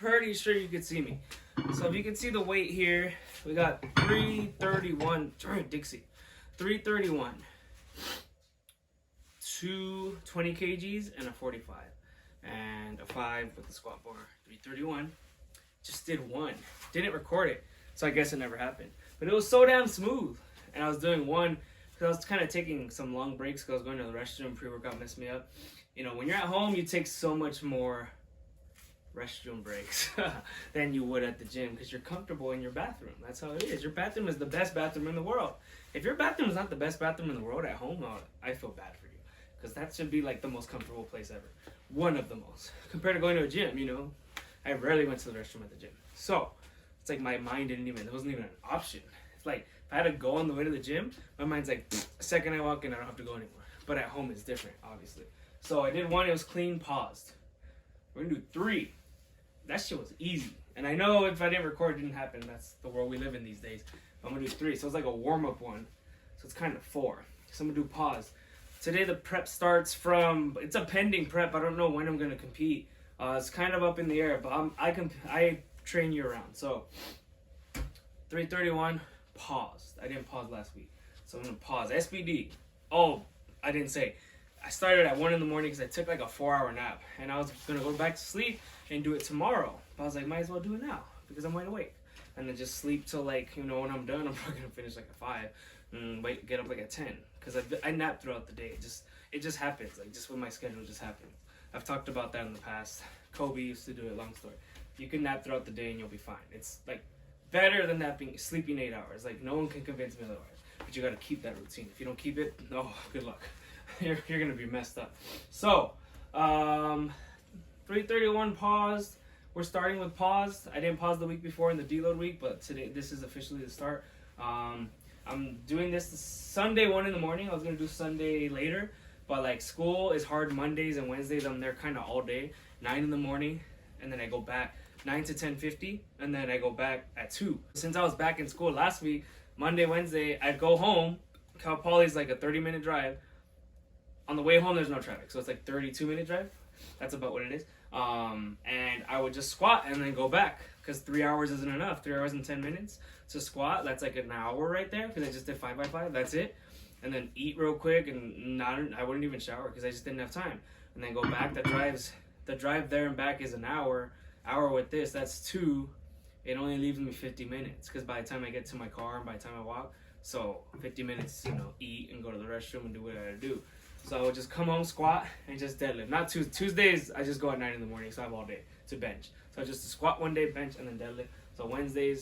pretty sure you can see me. So if you can see the weight here, we got 331, Dixie, 331, 2 20 kgs, and a 45, and a 5 with the squat bar, 331. Just did one, didn't record it, so I guess it never happened. But it was so damn smooth, and I was doing one, because I was kind of taking some long breaks, because I was going to the restroom, pre-workout messed me up. You know, when you're at home, you take so much more restroom breaks than you would at the gym because you're comfortable in your bathroom. That's how it is. Your bathroom is the best bathroom in the world. If your bathroom is not the best bathroom in the world at home, I feel bad for you because that should be like the most comfortable place ever. One of the most. Compared to going to a gym, you know, I rarely went to the restroom at the gym. So it's like my mind it wasn't even an option. It's like if I had to go on the way to the gym, my mind's like, the second I walk in, I don't have to go anymore. But at home it's different, obviously. So I did one, it was clean, paused. We're gonna do 3. That shit was easy. And I know if I didn't record, it didn't happen. That's the world we live in these days. I'm gonna do 3. So it's like a warm-up one. So it's kind of 4. So I'm gonna do pause. Today the prep starts from, it's a pending prep. I don't know when I'm gonna compete. It's kind of up in the air, but I train year round. So 331, paused. I didn't pause last week. So I'm gonna pause. SBD. Oh, I didn't say. I started at 1 in the morning because I took like a 4-hour nap. And I was going to go back to sleep and do it tomorrow. But I was like, might as well do it now because I'm wide awake. And then just sleep till like, you know, when I'm done, I'm probably going to finish like at 5. And get up like at 10. Because I nap throughout the day. It just happens. Like just with my schedule, it just happens. I've talked about that in the past. Kobe used to do it, long story. You can nap throughout the day and you'll be fine. It's like better than sleeping 8 hours. Like no one can convince me otherwise. But you got to keep that routine. If you don't keep it, oh, good luck. You're gonna be messed up. So 331 paused. We're starting with pause. I didn't pause the week before in the deload week, but today this is officially the start. I'm doing this Sunday 1 in the morning. I was gonna do Sunday later, but like school is hard Mondays and Wednesdays. I'm there kind of all day, 9 in the morning, and then I go back 9 to 10:50, and then I go back at 2. Since I was back in school last week, Monday, Wednesday, I'd go home. Cal Poly's like a 30-minute drive. On the way home, there's no traffic, so it's like 32-minute drive. That's about what it is. And I would just squat and then go back because 3 hours isn't enough. 3 hours and 10 minutes to squat. That's like an hour right there because I just did 5x5. That's it. And then eat real quick and I wouldn't even shower because I just didn't have time. And then go back. The drive there and back is an hour. Hour with this, that's 2. It only leaves me 50 minutes because by the time I get to my car and by the time I walk, so 50 minutes, you know, eat and go to the restroom and do what I gotta do. So I would just come home, squat, and just deadlift. Not Tuesdays, I just go at 9 in the morning, so I have all day to bench. So I just squat one day, bench, and then deadlift. So Monday,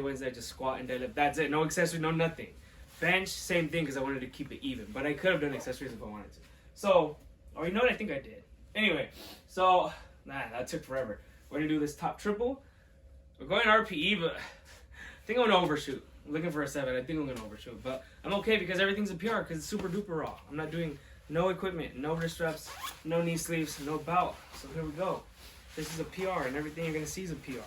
Wednesday, I just squat and deadlift. That's it. No accessory, no nothing. Bench, same thing, because I wanted to keep it even. But I could have done accessories if I wanted to. So, or you know what? I think I did. Anyway, so, that took forever. We're going to do this top triple. We're going RPE, but I think I'm going to overshoot. I'm looking for a 7. I think I'm going to overshoot. But I'm okay because everything's a PR because it's super duper raw. I'm not doing no equipment, no wrist straps, no knee sleeves, no belt. So here we go. This is a PR and everything you're going to see is a PR.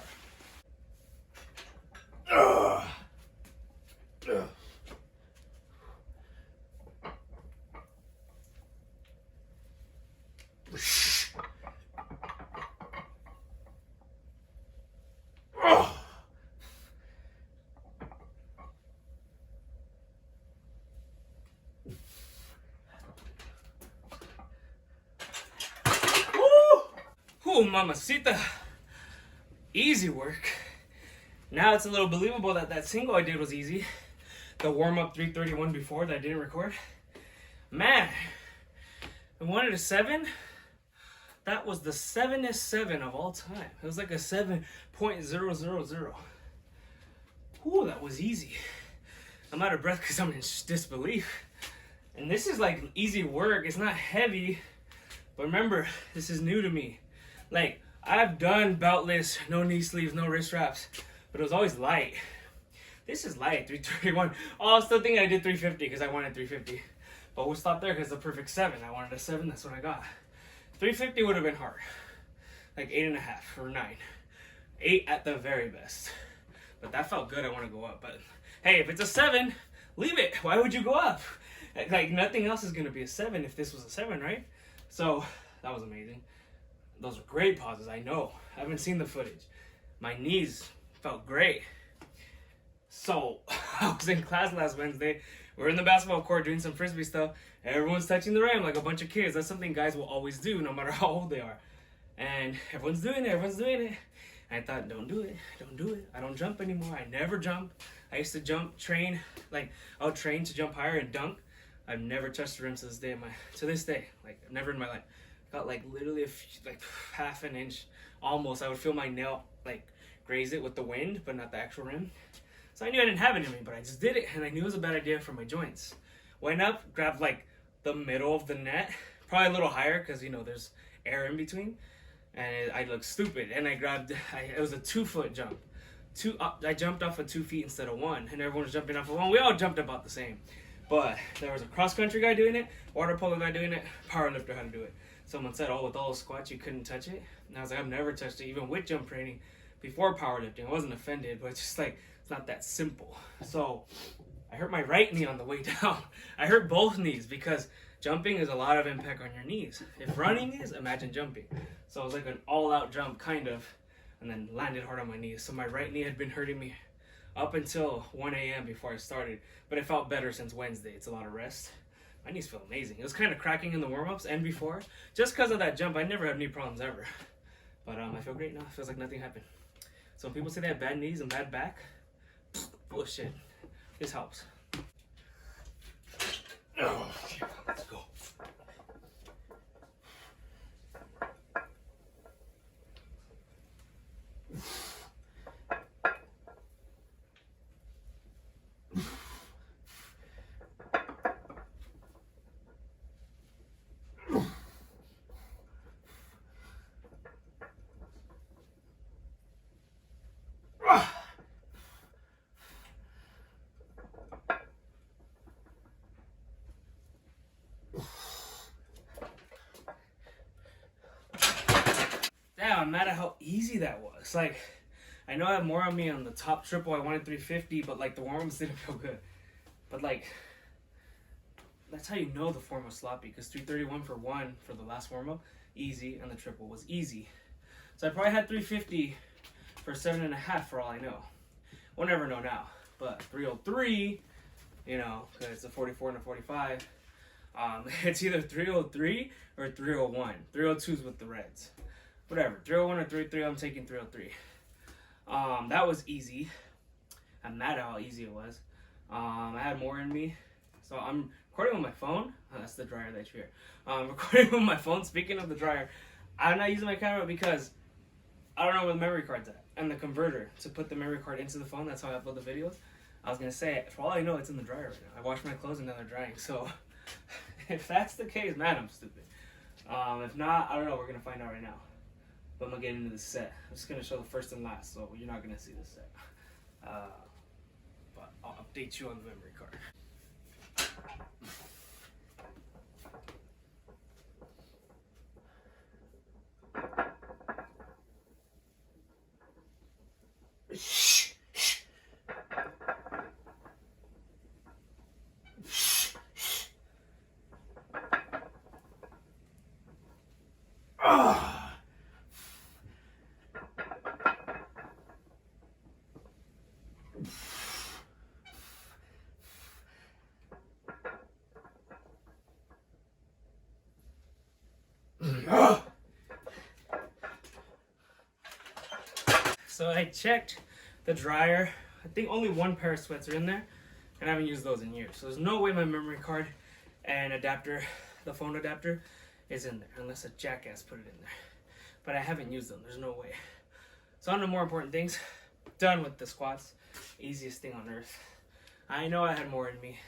Ooh, mamacita. Easy work. Now it's a little believable that single I did was easy. The warm-up 331 before that I didn't record. Man, I wanted a 7. That was the 7th 7 of all time. It was like a 7.000. Ooh, that was easy. I'm out of breath because I'm in disbelief. And this is like easy work. It's not heavy. But remember, this is new to me. Like, I've done beltless, no knee sleeves, no wrist straps, but it was always light. This is light, 331. Oh, I was still thinking I did 350 because I wanted 350. But we'll stop there because it's the perfect 7. I wanted a 7, that's what I got. 350 would have been hard. Like 8.5 or 9. 8 at the very best. But that felt good, I want to go up. But hey, if it's a 7, leave it. Why would you go up? Like, nothing else is going to be a 7 if this was a 7, right? So, that was amazing. Those are great pauses, I know. I haven't seen the footage. My knees felt great. So, I was in class last Wednesday. We're in the basketball court doing some frisbee stuff. Everyone's touching the rim like a bunch of kids. That's something guys will always do no matter how old they are. And everyone's doing it. I thought, don't do it. I don't jump anymore. I never jump. I used to train, like, I'll train to jump higher and dunk. I've never touched the rim to this day, like, never in my life. Got like literally like half an inch, almost. I would feel my nail like graze it with the wind, but not the actual rim. So I knew I didn't have it in me, but I just did it, and I knew it was a bad idea for my joints. Went up, grabbed like the middle of the net, probably a little higher because there's air in between, and I looked stupid. And it was a 2-foot jump. I jumped off of 2 feet instead of 1, and everyone was jumping off of 1. We all jumped about the same, but there was a cross country guy doing it, water polo guy doing it, power lifter how to do it. Someone said, oh, with all those squats, you couldn't touch it. And I was like, I've never touched it, even with jump training before powerlifting. I wasn't offended, but it's just like, it's not that simple. So I hurt my right knee on the way down. I hurt both knees because jumping is a lot of impact on your knees. If running is, imagine jumping. So it was like an all-out jump, kind of, and then landed hard on my knees. So my right knee had been hurting me up until 1 a.m. before I started, but it felt better since Wednesday. It's a lot of rest. My knees feel amazing. It was kind of cracking in the warm-ups and before. Just because of that jump, I never had knee problems ever. But I feel great now. It feels like nothing happened. So when people say they have bad knees and bad back, bullshit. This helps. Oh, let's go. Damn, I'm mad at how easy that was. Like, I know I have more on me on the top triple. I wanted 350, but like the warm-ups didn't feel good. But like, that's how you know the form was sloppy, because 331 for 1 for the last warm-up, easy, and the triple was easy. So I probably had 350 for 7.5 for all I know. We'll never know now. But 303, because it's a 44 and a 45, it's either 303 or 301. 302's with the Reds. Whatever, 301 or 303, I'm taking 303. That was easy. I'm mad at how easy it was. I had more in me. So I'm recording with my phone. Oh, that's the dryer that you hear. Recording with my phone. Speaking of the dryer, I'm not using my camera because I don't know where the memory card's at. And the converter to put the memory card into the phone, that's how I upload the videos. I was going to say, for all I know, it's in the dryer right now. I washed my clothes and now they're drying. So if that's the case, man, I'm stupid. If not, I don't know. We're going to find out right now. But I'm going to get into the set. I'm just going to show the first and last, so you're not going to see the set. But I'll update you on the memory card. So I checked the dryer. I think only 1 pair of sweats are in there, and I haven't used those in years. So there's no way my memory card and adapter, the phone adapter, is in there, unless a jackass put it in there. But I haven't used them. There's no way. So on to more important things. Done with the squats. Easiest thing on earth. I know I had more in me.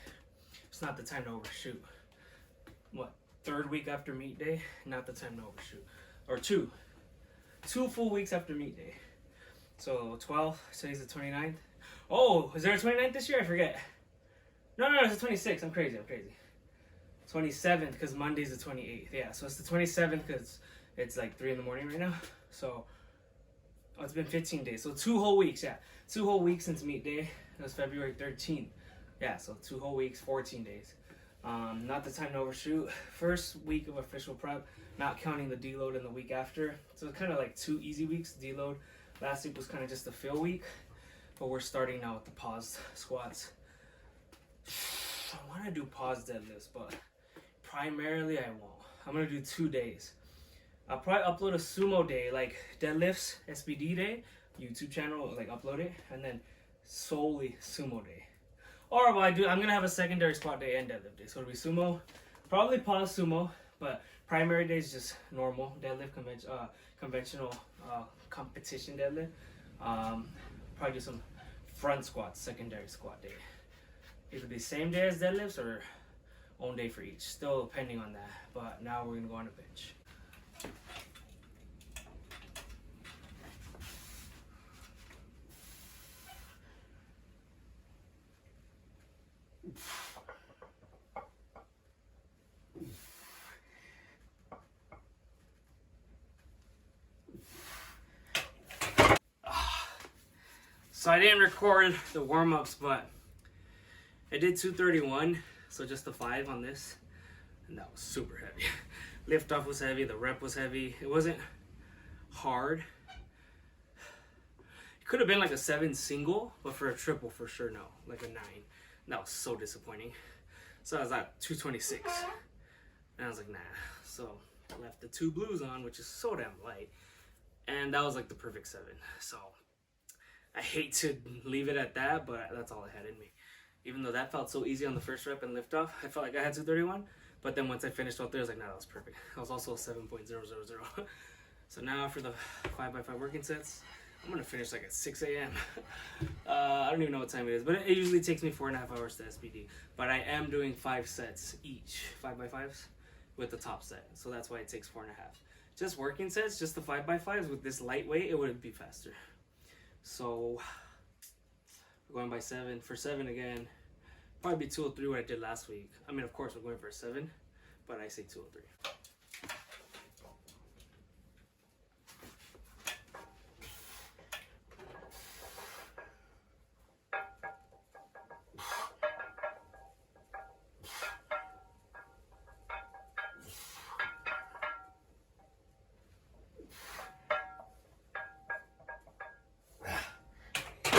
It's not the time to overshoot. What? 3rd week after meet day? Not the time to overshoot. Or 2 full weeks after meet day. So 12, today's the 29th. Oh, is there a 29th this year? I forget. No, it's the 26th. I'm crazy. 27th, because Monday's the 28th. Yeah, so it's the 27th because it's like 3 in the morning right now. So, it's been 15 days. So 2 whole weeks, yeah. 2 whole weeks since meet day. It was February 13th. Yeah, so 2 whole weeks, 14 days. Not the time to overshoot. First week of official prep, not counting the deload and the week after. So it's kind of like 2 easy weeks. Deload last week was kind of just a fill week, but we're starting now with the paused squats. I want to do pause deadlifts, but primarily I won't. I'm gonna do 2 days. I'll probably upload a sumo day, like deadlifts, SBD day, YouTube channel, like upload it, and then solely sumo day. Or what I'm gonna have a secondary squat day and deadlift day. So it'll be sumo, probably pause sumo, but primary day is just normal deadlift, conventional competition deadlift. Probably do some front squats, secondary squat day. Either the same day as deadlifts or own day for each. Still depending on that. But now we're gonna go on a bench. So I didn't record the warm-ups, but I did 231, so just the 5 on this, and that was super heavy. Lift off was heavy, the rep was heavy. It wasn't hard. It could have been like a 7 single, but for a triple for sure no, like a 9. And that was so disappointing. So I was at 226, and I was like nah. So I left the 2 blues on, which is so damn light, and that was like the perfect 7. So I hate to leave it at that, but that's all I had in me. Even though that felt so easy on the first rep and lift off, I felt like I had 231. But then once I finished all 3, I was like, nah, that was perfect. I was also 7.000. So now for the 5x5 working sets, I'm gonna finish like at 6 a.m. I don't even know what time it is, but it usually takes me 4.5 hours to SBD. But I am doing 5 sets each, 5x5s, with the top set. So that's why it takes 4.5. Just working sets, just the 5x5s with this lightweight, it would be faster. So we're going by 7 for 7 again. Probably be 203 what I did last week. I mean, of course we're going for a 7, but I say 203.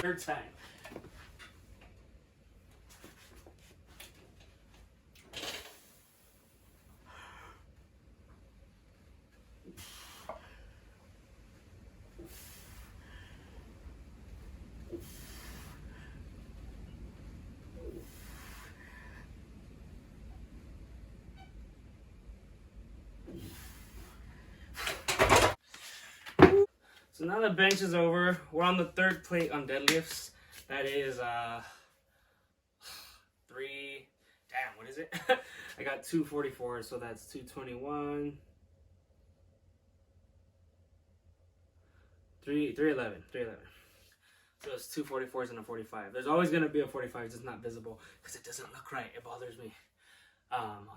Third time. So now the bench is over. We're on the 3rd plate on deadlifts. That is 3. Damn, what is it? I got 244, so that's 221. 311. So it's 244s and a 45. There's always gonna be a 45, it's just not visible because it doesn't look right. It bothers me.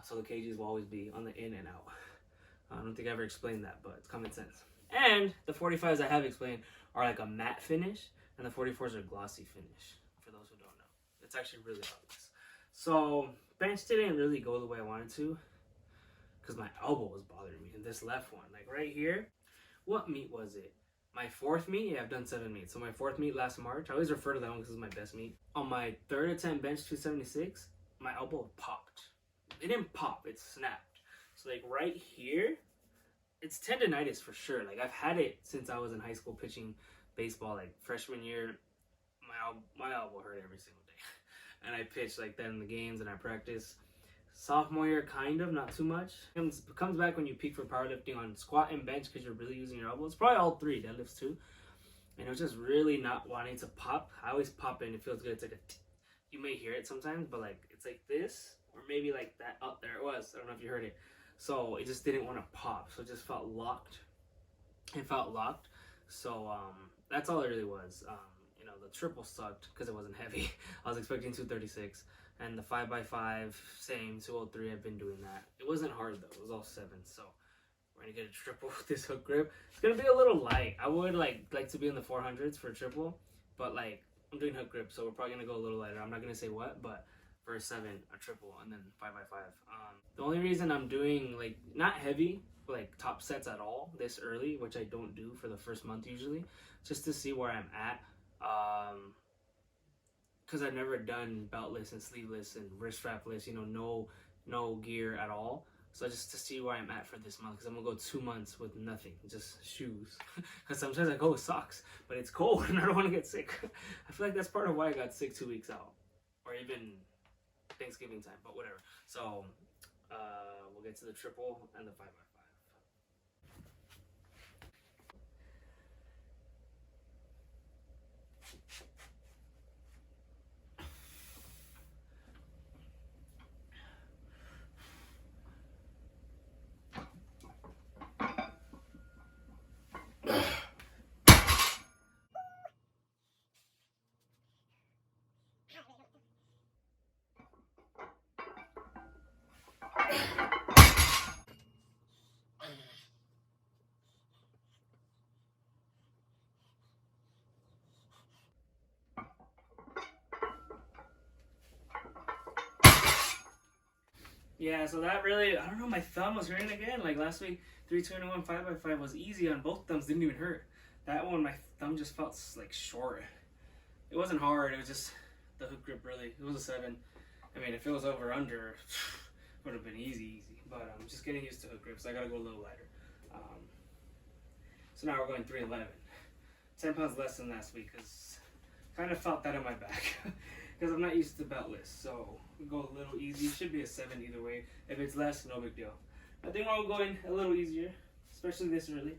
So the kgs will always be on the in and out. I don't think I ever explained that, but it's common sense. And the 45s I have explained are like a matte finish, and the 44s are glossy finish, for those who don't know. It's actually really obvious. So bench didn't really go the way I wanted to because my elbow was bothering me. And this left one, like right here, what meet was it? My 4th meet? Yeah, I've done 7 meets. So my 4th meet last March, I always refer to that one because it's my best meet. On my 3rd attempt bench 276, my elbow popped. It didn't pop, it snapped. So like right here, it's tendonitis for sure. Like I've had it since I was in high school pitching baseball. Like freshman year, my elbow hurt every single day, and I pitched like that in the games and I practiced. Sophomore year, kind of, not too much. It comes back when you peak for powerlifting on squat and bench because you're really using your elbows. Probably all 3, deadlifts too. And it was just really not wanting to pop. I always pop it and it feels good. It's like you may hear it sometimes, but like it's like this or maybe like that. Oh, there it was. I don't know if you heard it. So it just didn't want to pop. So it just felt locked. It felt locked. So that's all it really was. You know, the triple sucked because it wasn't heavy. I was expecting 236. And the 5x5, same, 203. I've been doing that. It wasn't hard though. It was all 7. So we're going to get a triple with this hook grip. It's going to be a little light. I would like to be in the 400s for a triple. But like I'm doing hook grip. So we're probably going to go a little lighter. I'm not going to say what. But for a 7, a triple, and then 5x5. The only reason I'm doing like not heavy, like top sets at all this early, which I don't do for the first month usually, just to see where I'm at. Because I've never done beltless and sleeveless and wrist strapless, no gear at all. So just to see where I'm at for this month, because I'm gonna go 2 months with nothing, just shoes. Because sometimes I go with socks, but it's cold and I don't want to get sick. I feel like that's part of why I got sick 2 weeks out, or even Thanksgiving time, but whatever. So we'll get to the triple and the 5x5. Yeah, so that really, I don't know, my thumb was hurting again. Like last week, 321 5x5 was easy on both thumbs, didn't even hurt. That one, my thumb just felt like short. It wasn't hard, it was just the hook grip really. It was a 7. I mean, if it was over under, it would have been easy. But I'm just getting used to hook grips. So I gotta go a little lighter. So now we're going 311. 10 pounds less than last week because kind of felt that in my back. Because I'm not used to beltless, so we go a little easy. It should be a 7 either way. If it's less, no big deal. I think I'll go in a little easier, especially this early.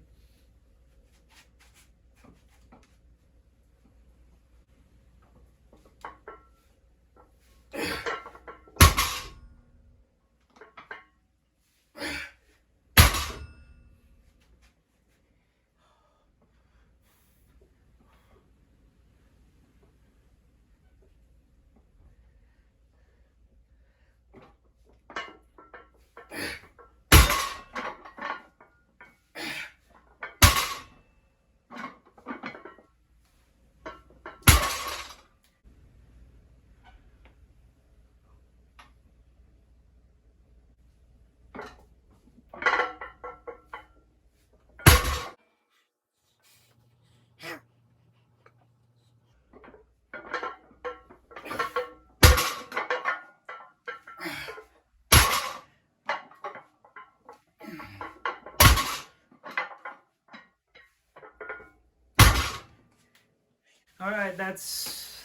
Alright, that's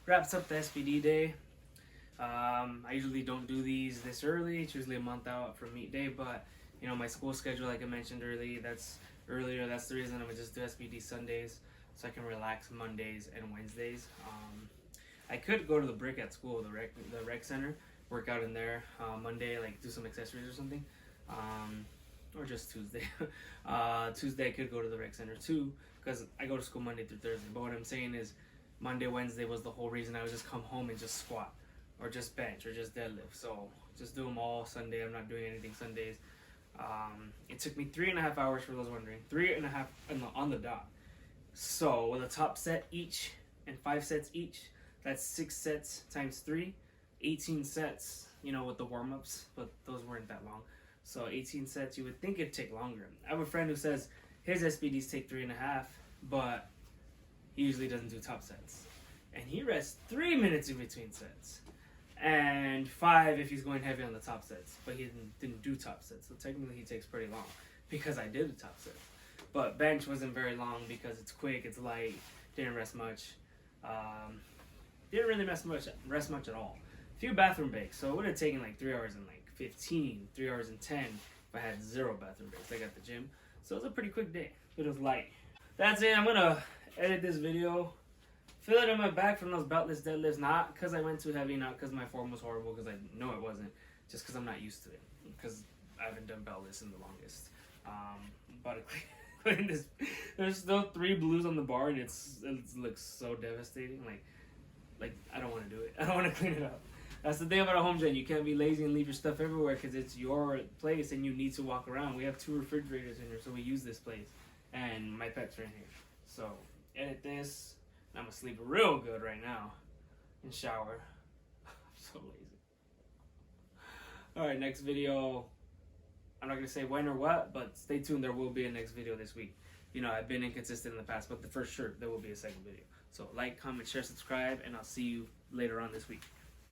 wraps up the SBD day. I usually don't do these this early. It's usually a month out from meet day, but my school schedule, like I mentioned earlier, that's the reason I'm gonna just do SBD Sundays so I can relax Mondays and Wednesdays. I could go to the brick at school, the rec center, work out in there Monday, like do some accessories or something, or just Tuesday. Tuesday I could go to the rec center too, because I go to school Monday through Thursday. But what I'm saying is, Monday, Wednesday was the whole reason I would just come home and just squat, or just bench, or just deadlift. So just do them all Sunday. I'm not doing anything Sundays. It took me 3.5 hours, for those wondering, 3.5 on the dot. So with a top set each and 5 sets each, that's 6 sets times 3, 18 sets. With the warm-ups, but those weren't that long. So 18 sets, you would think it'd take longer. I have a friend who says his SBDs take 3.5, but he usually doesn't do top sets. And he rests 3 minutes in between sets. And 5 if he's going heavy on the top sets. But he didn't do top sets. So technically he takes pretty long because I did the top set. But bench wasn't very long because it's quick, it's light, didn't rest much. Didn't really rest much at all. A few bathroom breaks. So it would have taken like 3 hours and like 15, 3 hours and 10 if I had 0 bathroom breaks. I got the gym. So it was a pretty quick day. It was light. That's it. I'm going to edit this video. Feel it in my back from those beltless deadlifts. Not because I went too heavy. Not because my form was horrible. Because I know it wasn't. Just because I'm not used to it. Because I haven't done beltless in the longest. But clean this. There's still 3 blues on the bar. And it looks so devastating. Like I don't want to do it. I don't want to clean it up. That's the thing about a home gym. You can't be lazy and leave your stuff everywhere because it's your place and you need to walk around. We have 2 refrigerators in here, so we use this place. And my pets are in here. So, edit this. And I'm going to sleep real good right now. And shower. So lazy. All right, next video. I'm not gonna say when or what, but stay tuned. There will be a next video this week. You know, I've been inconsistent in the past, but for sure there will be a second video. So like, comment, share, subscribe, and I'll see you later on this week.